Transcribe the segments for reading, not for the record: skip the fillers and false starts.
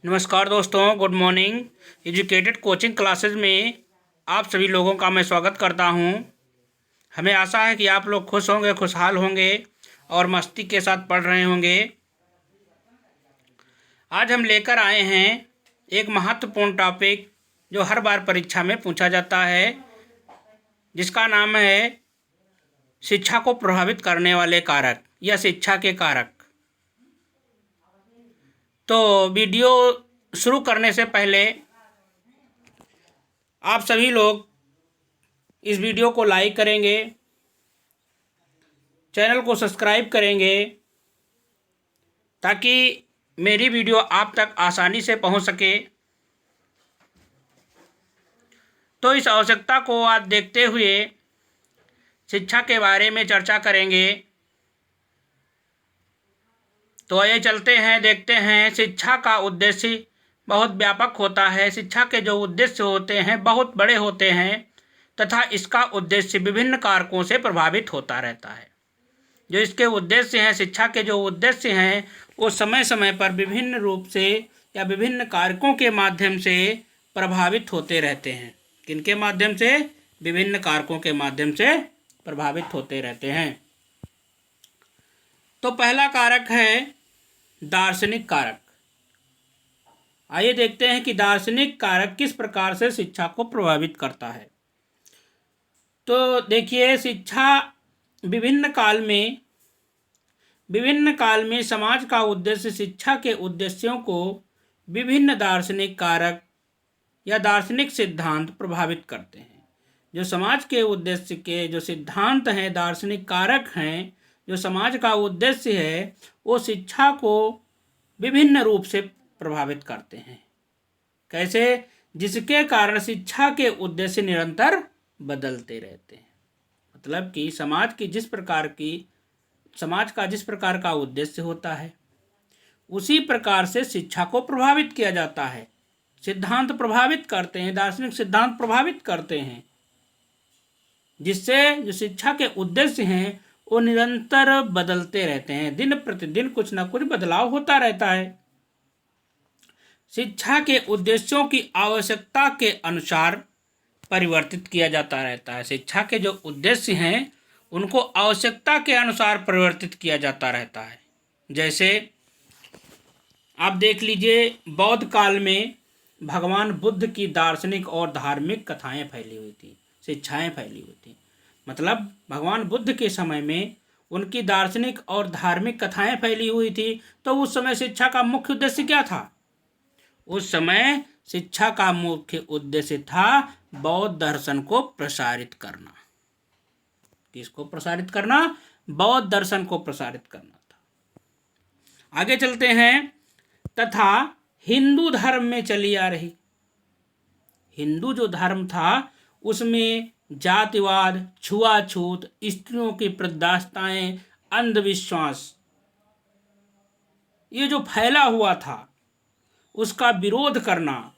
नमस्कार दोस्तों, good morning. Educated coaching classes में आप सभी लोगों का मैं स्वागत करता हूं। हमें आशा है कि आप लोग खुश होंगे, खुशहाल होंगे और मस्ती के साथ पढ़ रहे होंगे। आज हम लेकर आए हैं एक महत्वपूर्ण टॉपिक जो हर बार परीक्षा में पूछा जाता है, जिसका नाम है शिक्षा को प्रभावित करने वाले कारक या शिक्षा के कारक। तो वीडियो शुरू करने से पहले आप सभी लोग इस वीडियो को लाइक करेंगे, चैनल को सब्सक्राइब करेंगे ताकि मेरी वीडियो आप तक आसानी से पहुंच सके। तो इस आवश्यकता को आज देखते हुए शिक्षा के बारे में चर्चा करेंगे। तो आइए चलते हैं, देखते हैं। शिक्षा का उद्देश्य बहुत व्यापक होता है। शिक्षा के जो उद्देश्य होते हैं बहुत बड़े होते हैं तथा इसका उद्देश्य विभिन्न कारकों से प्रभावित होता रहता है। जो इसके उद्देश्य हैं, शिक्षा के जो उद्देश्य हैं, वो समय समय पर विभिन्न रूप से या विभिन्न कारकों के माध्यम से प्रभावित होते रहते हैं। किनके माध्यम से? विभिन्न कारकों के माध्यम से प्रभावित होते रहते हैं। तो पहला कारक है दार्शनिक कारक। आइए देखते हैं कि दार्शनिक कारक किस प्रकार से शिक्षा को प्रभावित करता है। तो देखिए, शिक्षा विभिन्न काल में समाज का उद्देश्य, शिक्षा के उद्देश्यों को विभिन्न दार्शनिक कारक या दार्शनिक सिद्धांत प्रभावित करते हैं। जो समाज के उद्देश्य के जो सिद्धांत हैं, दार्शनिक कारक हैं, जो समाज का उद्देश्य है, वो शिक्षा को विभिन्न रूप से प्रभावित करते हैं। कैसे? जिसके कारण शिक्षा के उद्देश्य निरंतर बदलते रहते हैं। मतलब कि समाज का जिस प्रकार का उद्देश्य होता है उसी प्रकार से शिक्षा को प्रभावित किया जाता है। सिद्धांत प्रभावित करते हैं, दार्शनिक सिद्धांत प्रभावित करते हैं, जिससे जो शिक्षा के उद्देश्य हैं वो निरंतर बदलते रहते हैं। दिन प्रतिदिन कुछ ना कुछ बदलाव होता रहता है। शिक्षा के उद्देश्यों की आवश्यकता के अनुसार परिवर्तित किया जाता रहता है। शिक्षा के जो उद्देश्य हैं उनको आवश्यकता के अनुसार परिवर्तित किया जाता रहता है। जैसे आप देख लीजिए, बौद्ध काल में भगवान बुद्ध की दार्शनिक और धार्मिक कथाएं फैली हुई थी, शिक्षाएं फैली हुई थी। मतलब भगवान बुद्ध के समय में उनकी दार्शनिक और धार्मिक कथाएं फैली हुई थी। तो उस समय शिक्षा का मुख्य उद्देश्य क्या था? उस समय शिक्षा का मुख्य उद्देश्य था बौद्ध दर्शन को प्रसारित करना। किसको प्रसारित करना? बौद्ध दर्शन को प्रसारित करना था। आगे चलते हैं। तथा हिंदू धर्म में चली आ रही, हिंदू जो धर्म था उसमें जातिवाद, छुआछूत, स्त्रियों की प्रताड़नाएं, अंधविश्वास, ये जो फैला हुआ था उसका विरोध करना,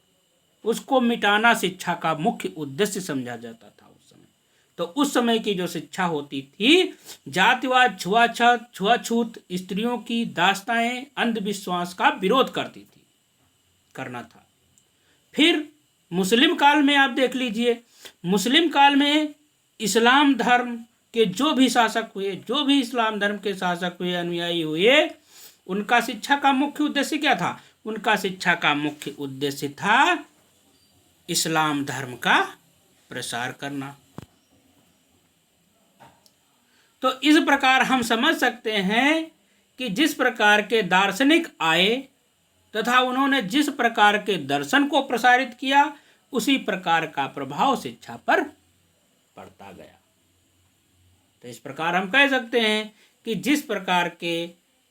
उसको मिटाना शिक्षा का मुख्य उद्देश्य समझा जाता था उस समय। तो उस समय की जो शिक्षा होती थी, जातिवाद, छुआछूत, स्त्रियों की दास्ताएं, अंधविश्वास का विरोध करना था। फिर मुस्लिम काल में आप देख लीजिए, मुस्लिम काल में इस्लाम धर्म के जो भी शासक हुए, जो भी इस्लाम धर्म के शासक हुए, अनुयायी हुए, उनका शिक्षा का मुख्य उद्देश्य क्या था? उनका शिक्षा का मुख्य उद्देश्य था इस्लाम धर्म का प्रसार करना। तो इस प्रकार हम समझ सकते हैं कि जिस प्रकार के दार्शनिक आए तथा उन्होंने जिस प्रकार के दर्शन को प्रसारित किया, उसी प्रकार का प्रभाव शिक्षा पर पड़ता गया। तो इस प्रकार हम कह सकते हैं कि जिस प्रकार के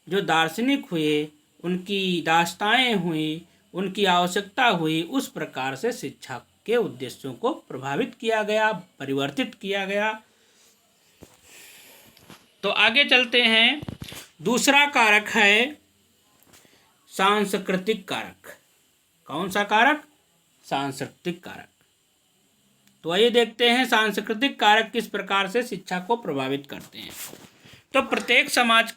जो दार्शनिक हुए, उनकी दास्ताएं हुई, उनकी आवश्यकता हुई, उस प्रकार से शिक्षा के उद्देश्यों को प्रभावित किया गया, परिवर्तित किया गया। तो आगे चलते हैं। दूसरा कारक है सांस्कृतिक कारक। कौन सा कारक? सांस्कृतिक कारक। तो आइए देखते हैं सांस्कृतिक कारक किस प्रकार से शिक्षा को प्रभावित करते हैं। तो प्रत्येक समाज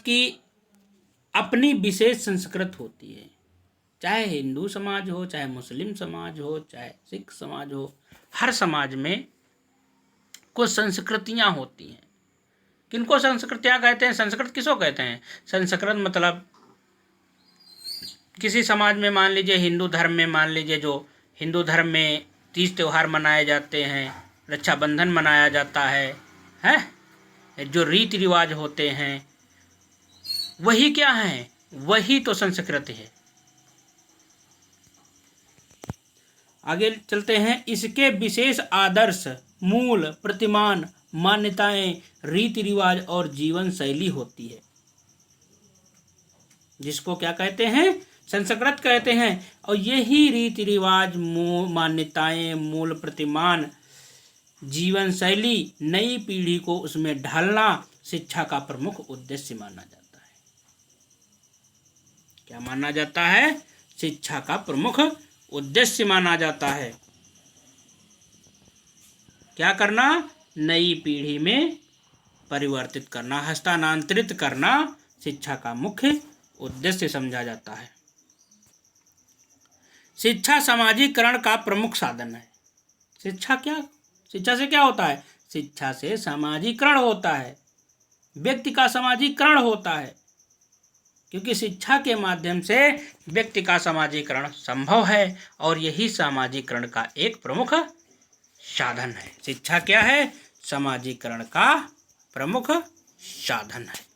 की अपनी विशेष संस्कृति होती है। चाहे हिंदू समाज हो, चाहे मुस्लिम समाज हो, चाहे सिख समाज हो, हर समाज में कुछ संस्कृतियां होती हैं। किनको संस्कृतियां कहते हैं? संस्कृत किसको कहते हैं? संस्कृत मतलब किसी समाज में मान लीजिए, हिंदू धर्म में मान लीजिए, जो हिंदू धर्म में तीज त्यौहार मनाए जाते हैं, रक्षाबंधन मनाया जाता है, जो रीति रिवाज होते हैं, वही क्या है? वही तो संस्कृति है। आगे चलते हैं। इसके विशेष आदर्श, मूल, प्रतिमान, मान्यताएं, रीति रिवाज और जीवन शैली होती है, जिसको क्या कहते हैं? संस्कृत कहते हैं। और यही रीति रिवाज, मान्यताएं, मूल, प्रतिमान, जीवन शैली नई पीढ़ी को उसमें ढालना शिक्षा का प्रमुख उद्देश्य माना जाता है। क्या माना जाता है? शिक्षा का प्रमुख उद्देश्य माना जाता है। क्या करना? नई पीढ़ी में परिवर्तित करना, हस्तांतरित करना शिक्षा का मुख्य उद्देश्य समझा जाता है। शिक्षा सामाजिकरण का प्रमुख साधन है। शिक्षा से क्या होता है? शिक्षा से सामाजिकरण होता है, व्यक्ति का सामाजिकरण होता है, क्योंकि शिक्षा के माध्यम से व्यक्ति का सामाजिकरण संभव है और यही सामाजिकरण का एक प्रमुख साधन है। शिक्षा क्या है? सामाजिकरण का प्रमुख साधन है।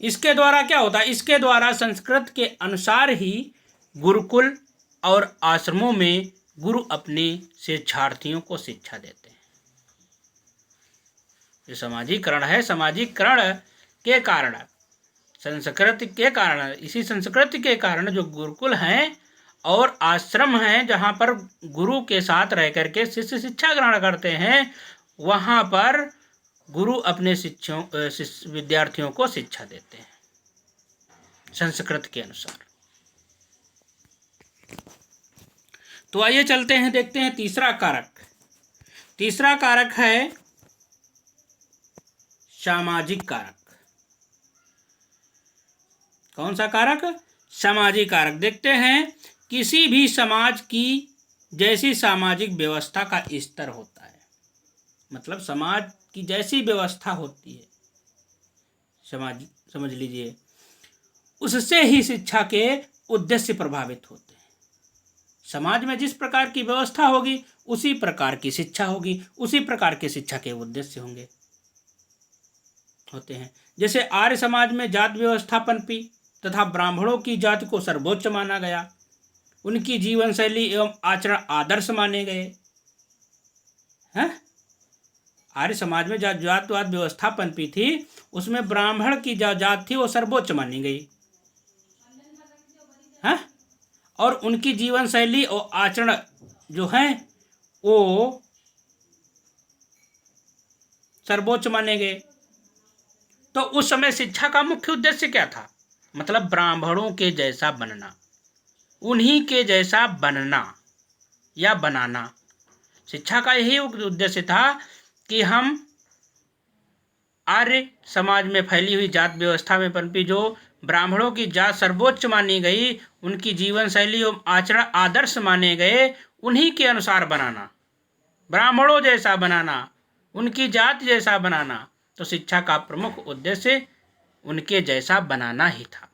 इसके द्वारा क्या होता है? इसके द्वारा संस्कृत के अनुसार ही गुरुकुल और आश्रमों में गुरु अपने शिक्षार्थियों को शिक्षा देते हैं। ये सामाजिकरण है। सामाजिकरण के कारण, संस्कृति के कारण, इसी संस्कृति के कारण जो गुरुकुल हैं और आश्रम हैं, जहाँ पर गुरु के साथ रह करके शिष्य शिक्षा ग्रहण करते हैं, वहाँ पर गुरु अपने विद्यार्थियों को शिक्षा देते हैं संस्कृत के अनुसार। तो आइए चलते हैं, देखते हैं तीसरा कारक। तीसरा कारक है सामाजिक कारक। कौन सा कारक? सामाजिक कारक। देखते हैं, किसी भी समाज की जैसी सामाजिक व्यवस्था का स्तर होता है, मतलब समाज की जैसी व्यवस्था होती है, समाज समझ लीजिए, उससे ही शिक्षा के उद्देश्य प्रभावित होते हैं। समाज में जिस प्रकार की व्यवस्था होगी उसी प्रकार की शिक्षा होगी, उसी प्रकार के शिक्षा के उद्देश्य होते हैं। जैसे आर्य समाज में जात व्यवस्था पनपी तथा ब्राह्मणों की जाति को सर्वोच्च माना गया, उनकी जीवन शैली एवं आचरण आदर्श माने गए हैं। आर्य समाज में जातवाद व्यवस्था पनपी थी, उसमें ब्राह्मण की जात थी वो सर्वोच्च मानी गई है, और उनकी जीवन शैली और आचरण जो है वो सर्वोच्च माने गए। तो उस समय शिक्षा का मुख्य उद्देश्य क्या था? मतलब ब्राह्मणों के जैसा बनना, उन्हीं के जैसा बनना या बनाना। शिक्षा का यही उद्देश्य था कि हम आर्य समाज में फैली हुई जात व्यवस्था में पनपी जो ब्राह्मणों की जात सर्वोच्च मानी गई, उनकी जीवन शैली एवं आचरण आदर्श माने गए, उन्हीं के अनुसार बनाना, ब्राह्मणों जैसा बनाना, उनकी जात जैसा बनाना। तो शिक्षा का प्रमुख उद्देश्य उनके जैसा बनाना ही था।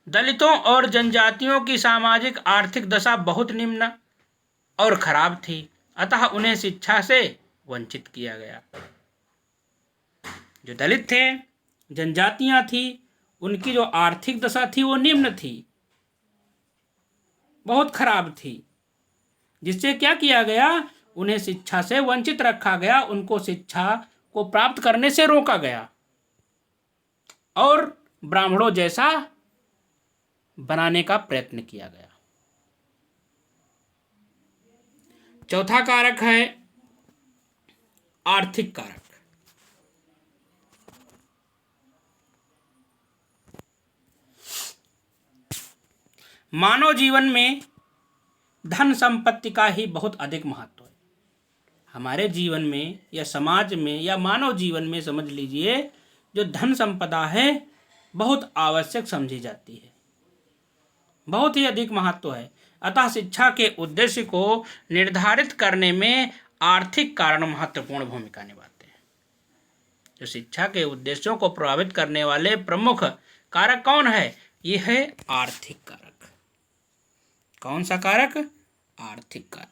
दलितों और जनजातियों की सामाजिक आर्थिक दशा बहुत निम्न और खराब थी, अतः उन्हें शिक्षा से वंचित किया गया। जो दलित थे, जनजातियां थी, उनकी जो आर्थिक दशा थी वो निम्न थी, बहुत खराब थी, जिससे क्या किया गया? उन्हें शिक्षा से वंचित रखा गया, उनको शिक्षा को प्राप्त करने से रोका गया और ब्राह्मणों जैसा बनाने का प्रयत्न किया गया। चौथा कारक है आर्थिक कारक। मानव जीवन में धन संपत्ति का ही बहुत अधिक महत्व है। हमारे जीवन में या समाज में या मानव जीवन में समझ लीजिए, जो धन संपदा है बहुत आवश्यक समझी जाती है, बहुत ही अधिक महत्व है। अतः शिक्षा के उद्देश्य को निर्धारित करने में आर्थिक कारण महत्वपूर्ण भूमिका निभाते हैं। जो शिक्षा के उद्देश्यों को प्रभावित करने वाले प्रमुख कारक कौन है? ये है आर्थिक कारक। कौन सा कारक? आर्थिक कारक।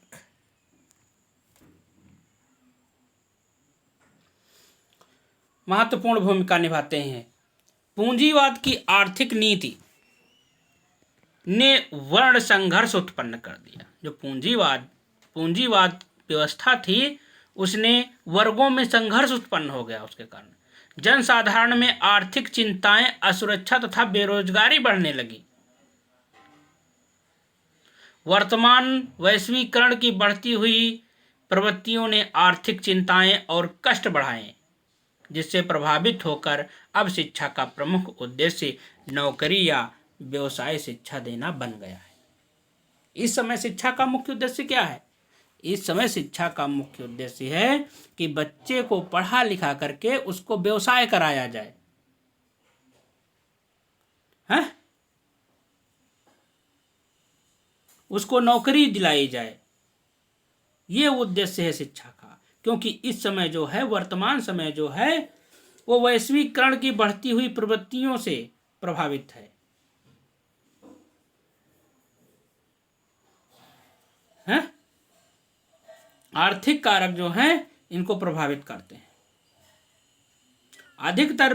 महत्वपूर्ण भूमिका निभाते हैं। पूंजीवाद की आर्थिक नीति ने वर्ण संघर्ष उत्पन्न कर दिया। जो पूंजीवाद व्यवस्था थी, उसने वर्गों में संघर्ष उत्पन्न हो गया। उसके कारण जनसाधारण में आर्थिक चिंताएं, असुरक्षा तथा बेरोजगारी बढ़ने लगी। वर्तमान वैश्वीकरण की बढ़ती हुई प्रवृत्तियों ने आर्थिक चिंताएं और कष्ट बढ़ाए, जिससे प्रभावित होकर अब शिक्षा का प्रमुख उद्देश्य नौकरी या व्यवसाय शिक्षा देना बन गया है। इस समय शिक्षा का मुख्य उद्देश्य क्या है? इस समय शिक्षा का मुख्य उद्देश्य है कि बच्चे को पढ़ा लिखा करके उसको व्यवसाय कराया जाए, है? उसको नौकरी दिलाई जाए। ये उद्देश्य है शिक्षा का। क्योंकि इस समय जो है, वर्तमान समय जो है, वो वैश्वीकरण की बढ़ती हुई प्रवृत्तियों से प्रभावित है, हैं? आर्थिक कारक जो हैं इनको प्रभावित करते हैं। अधिकतर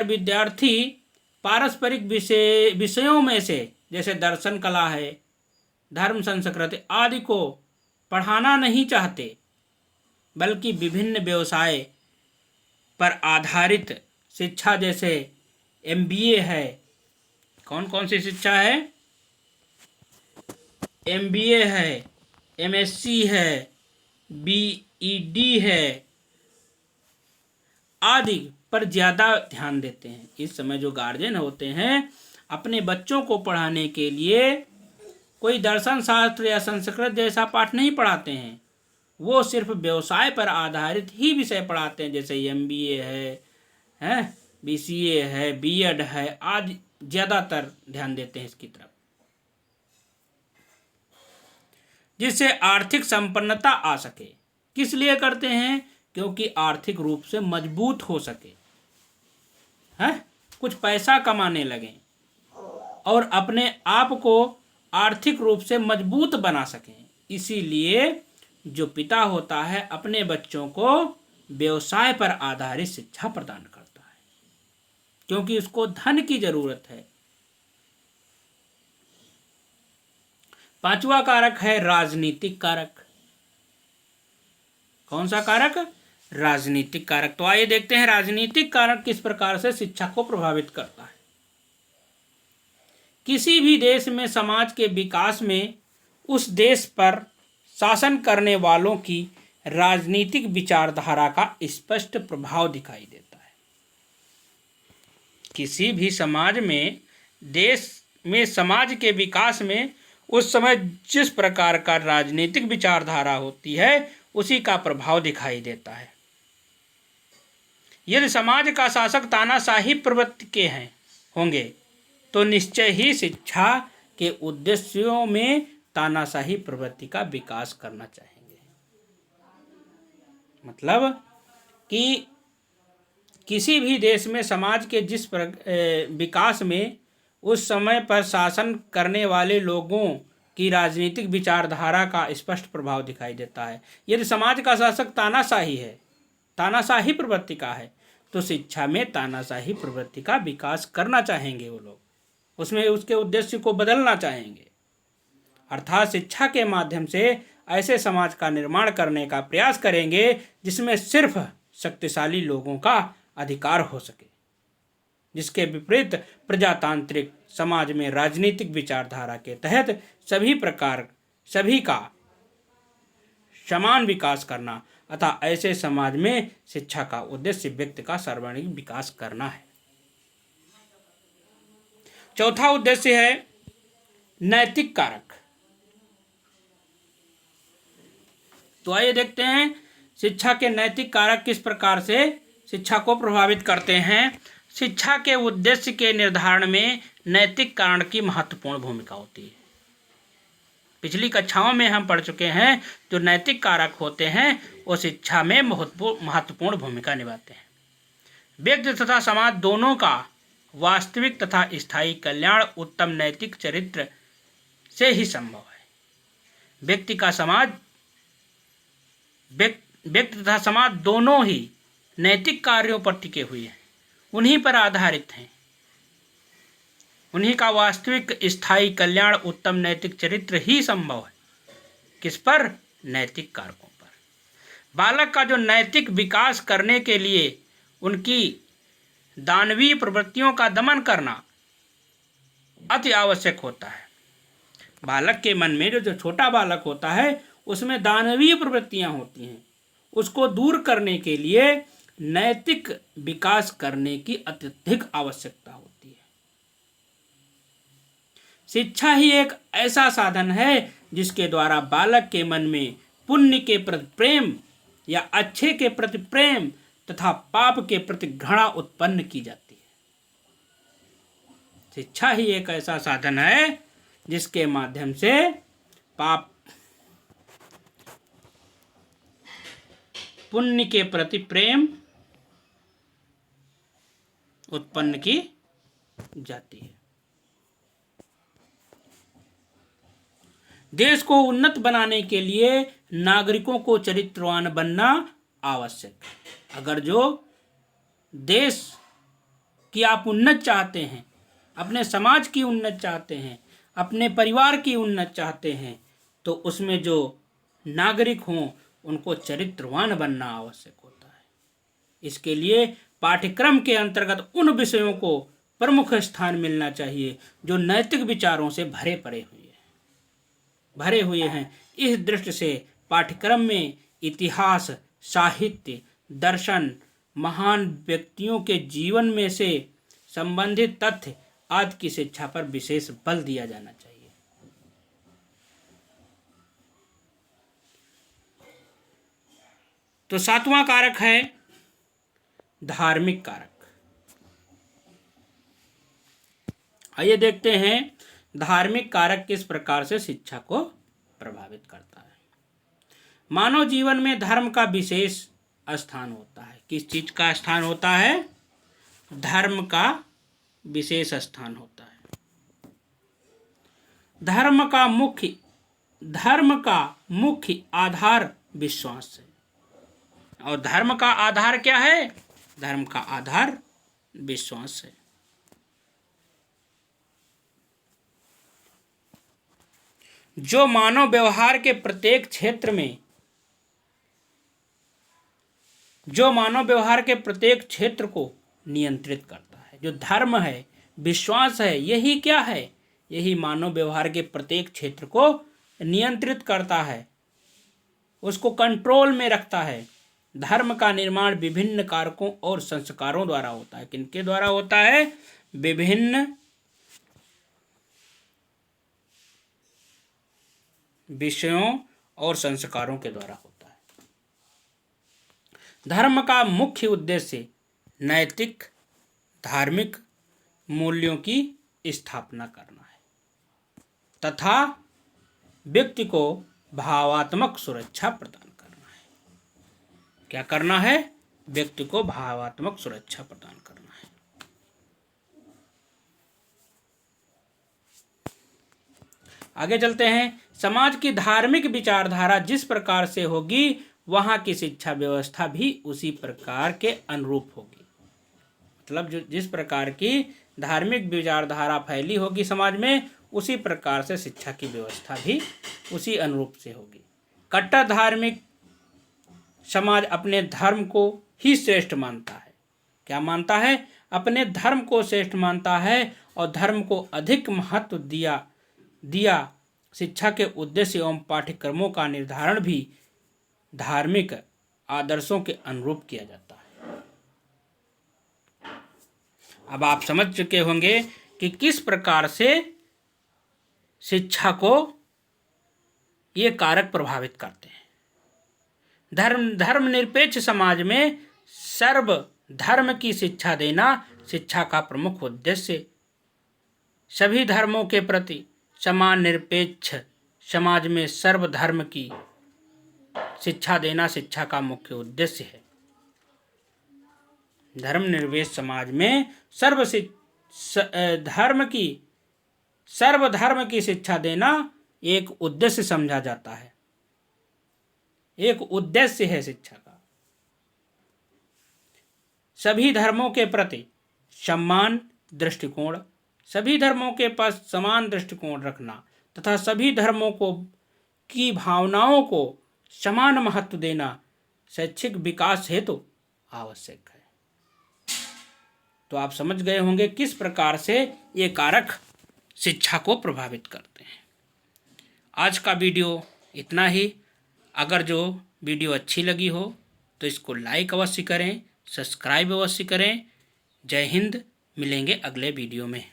विद्यार्थी पारस्परिक विषयों में से, जैसे दर्शन, कला है, धर्म, संस्कृति आदि को पढ़ाना नहीं चाहते, बल्कि विभिन्न व्यवसाय पर आधारित शिक्षा, जैसे MBA है। कौन कौन सी शिक्षा है? MBA है, MSc है, BEd है आदि पर ज़्यादा ध्यान देते हैं। इस समय जो गार्जियन होते हैं, अपने बच्चों को पढ़ाने के लिए कोई दर्शन शास्त्र या संस्कृत जैसा पाठ नहीं पढ़ाते हैं, वो सिर्फ व्यवसाय पर आधारित ही विषय पढ़ाते हैं, जैसे MBA है, BCA है, B.Ed है आदि ज़्यादातर ध्यान देते हैं इसकी तरफ, जिससे आर्थिक संपन्नता आ सके। किस लिए करते हैं? क्योंकि आर्थिक रूप से मजबूत हो सके, हैं? कुछ पैसा कमाने लगें और अपने आप को आर्थिक रूप से मजबूत बना सकें। इसीलिए जो पिता होता है अपने बच्चों को व्यवसाय पर आधारित शिक्षा प्रदान करता है, क्योंकि उसको धन की जरूरत है। पांचवा कारक है राजनीतिक कारक। कौन सा कारक? राजनीतिक कारक। तो आइए देखते हैं राजनीतिक कारक किस प्रकार से शिक्षा को प्रभावित करता है। किसी भी देश में समाज के विकास में उस देश पर शासन करने वालों की राजनीतिक विचारधारा का स्पष्ट प्रभाव दिखाई देता है। किसी भी समाज में, देश में, समाज के विकास में उस समय जिस प्रकार का राजनीतिक विचारधारा होती है, उसी का प्रभाव दिखाई देता है। यदि समाज का शासक तानाशाही प्रवृत्ति के होंगे, तो निश्चय ही शिक्षा के उद्देश्यों में तानाशाही प्रवृत्ति का विकास करना चाहेंगे। मतलब कि किसी भी देश में समाज के जिस विकास में उस समय पर शासन करने वाले लोगों की राजनीतिक विचारधारा का स्पष्ट प्रभाव दिखाई देता है। यदि समाज का शासक तानाशाही प्रवृत्ति का है, तो शिक्षा में तानाशाही प्रवृत्ति का विकास करना चाहेंगे वो लोग, उसमें उसके उद्देश्य को बदलना चाहेंगे। अर्थात शिक्षा के माध्यम से ऐसे समाज का निर्माण करने का प्रयास करेंगे जिसमें सिर्फ शक्तिशाली लोगों का अधिकार हो सके, जिसके विपरीत प्रजातांत्रिक समाज में राजनीतिक विचारधारा के तहत सभी का समान विकास करना, अतः ऐसे समाज में शिक्षा का उद्देश्य व्यक्ति का सर्वांगीण विकास करना है। चौथा उद्देश्य है नैतिक कारक। तो आइए देखते हैं शिक्षा के नैतिक कारक किस प्रकार से शिक्षा को प्रभावित करते हैं। शिक्षा के उद्देश्य के निर्धारण में नैतिक कारण की महत्वपूर्ण भूमिका होती है। पिछली कक्षाओं में हम पढ़ चुके हैं जो नैतिक कारक होते हैं वो शिक्षा में महत्वपूर्ण भूमिका निभाते हैं। व्यक्ति तथा समाज दोनों का वास्तविक तथा स्थायी कल्याण उत्तम नैतिक चरित्र से ही संभव है। व्यक्ति तथा समाज दोनों ही नैतिक कार्यों पर टिके हुए हैं, उन्हीं पर आधारित हैं। उन्हीं का वास्तविक स्थायी कल्याण उत्तम नैतिक चरित्र ही संभव है। किस पर? नैतिक कारकों पर। बालक का जो नैतिक विकास करने के लिए उनकी दानवीय प्रवृत्तियों का दमन करना अति आवश्यक होता है। बालक के मन में जो छोटा बालक होता है उसमें दानवीय प्रवृत्तियां होती हैं, उसको दूर करने के लिए नैतिक विकास करने की अत्यधिक आवश्यकता होती है। शिक्षा ही एक ऐसा साधन है जिसके द्वारा बालक के मन में पुण्य के प्रति प्रेम या अच्छे के प्रति प्रेम तथा पाप के प्रति घृणा उत्पन्न की जाती है। शिक्षा ही एक ऐसा साधन है जिसके माध्यम से पाप पुण्य के प्रति प्रेम उत्पन्न की जाती है। देश को उन्नत बनाने के लिए नागरिकों को चरित्रवान बनना आवश्यक है। अगर जो देश की आप उन्नत चाहते हैं, अपने समाज की उन्नत चाहते हैं, अपने परिवार की उन्नत चाहते हैं, तो उसमें जो नागरिक हों उनको चरित्रवान बनना आवश्यक होता है। इसके लिए पाठ्यक्रम के अंतर्गत उन विषयों को प्रमुख स्थान मिलना चाहिए जो नैतिक विचारों से भरे हुए हैं। इस दृष्टि से पाठ्यक्रम में इतिहास, साहित्य, दर्शन, महान व्यक्तियों के जीवन में से संबंधित तथ्य आदि की शिक्षा पर विशेष बल दिया जाना चाहिए। तो सातवां कारक है धार्मिक कारक। आइए देखते हैं धार्मिक कारक किस प्रकार से शिक्षा को प्रभावित करता है। मानव जीवन में धर्म का विशेष स्थान होता है। किस चीज का स्थान होता है? धर्म का विशेष स्थान होता है। धर्म का मुख्य आधार विश्वास है। और धर्म का आधार क्या है? धर्म का आधार विश्वास है। जो मानव व्यवहार के प्रत्येक क्षेत्र को नियंत्रित करता है। जो धर्म है, विश्वास है, यही क्या है? यही मानव व्यवहार के प्रत्येक क्षेत्र को नियंत्रित करता है, उसको कंट्रोल में रखता है। धर्म का निर्माण विभिन्न कारकों और संस्कारों द्वारा होता है। किनके द्वारा होता है? विभिन्न विषयों और संस्कारों के द्वारा होता है। धर्म का मुख्य उद्देश्य नैतिक, धार्मिक मूल्यों की स्थापना करना है तथा व्यक्ति को भावात्मक सुरक्षा प्रदान करना है। क्या करना है? व्यक्ति को भावात्मक सुरक्षा प्रदान करना है। आगे चलते हैं। समाज की धार्मिक विचारधारा जिस प्रकार से होगी वहाँ की शिक्षा व्यवस्था भी उसी प्रकार के अनुरूप होगी। मतलब जो जिस प्रकार की धार्मिक विचारधारा फैली होगी समाज में, उसी प्रकार से शिक्षा की व्यवस्था भी उसी अनुरूप से होगी। कट्टर धार्मिक समाज अपने धर्म को ही श्रेष्ठ मानता है। क्या मानता है? अपने धर्म को श्रेष्ठ मानता है और धर्म को अधिक महत्व दिया शिक्षा के उद्देश्य एवं पाठ्यक्रमों का निर्धारण भी धार्मिक आदर्शों के अनुरूप किया जाता है। अब आप समझ चुके होंगे कि किस प्रकार से शिक्षा को ये कारक प्रभावित करते हैं। धर्मनिरपेक्ष समाज में सर्व धर्म की शिक्षा देना शिक्षा का प्रमुख उद्देश्य। सभी धर्मों के प्रति समान निरपेक्ष समाज में सर्व धर्म की शिक्षा देना शिक्षा का मुख्य उद्देश्य है। धर्मनिरपेक्ष समाज में सर्व धर्म की शिक्षा देना एक उद्देश्य समझा जाता है, एक उद्देश्य है शिक्षा का। सभी धर्मों के प्रति समान दृष्टिकोण, सभी धर्मों के पास समान दृष्टिकोण रखना तथा सभी धर्मों की भावनाओं को समान महत्व देना शैक्षिक विकास हेतु आवश्यक है। तो आप समझ गए होंगे किस प्रकार से ये कारक शिक्षा को प्रभावित करते हैं। आज का वीडियो इतना ही। अगर जो वीडियो अच्छी लगी हो तो इसको लाइक अवश्य करें, सब्सक्राइब अवश्य करें। जय हिंद। मिलेंगे अगले वीडियो में।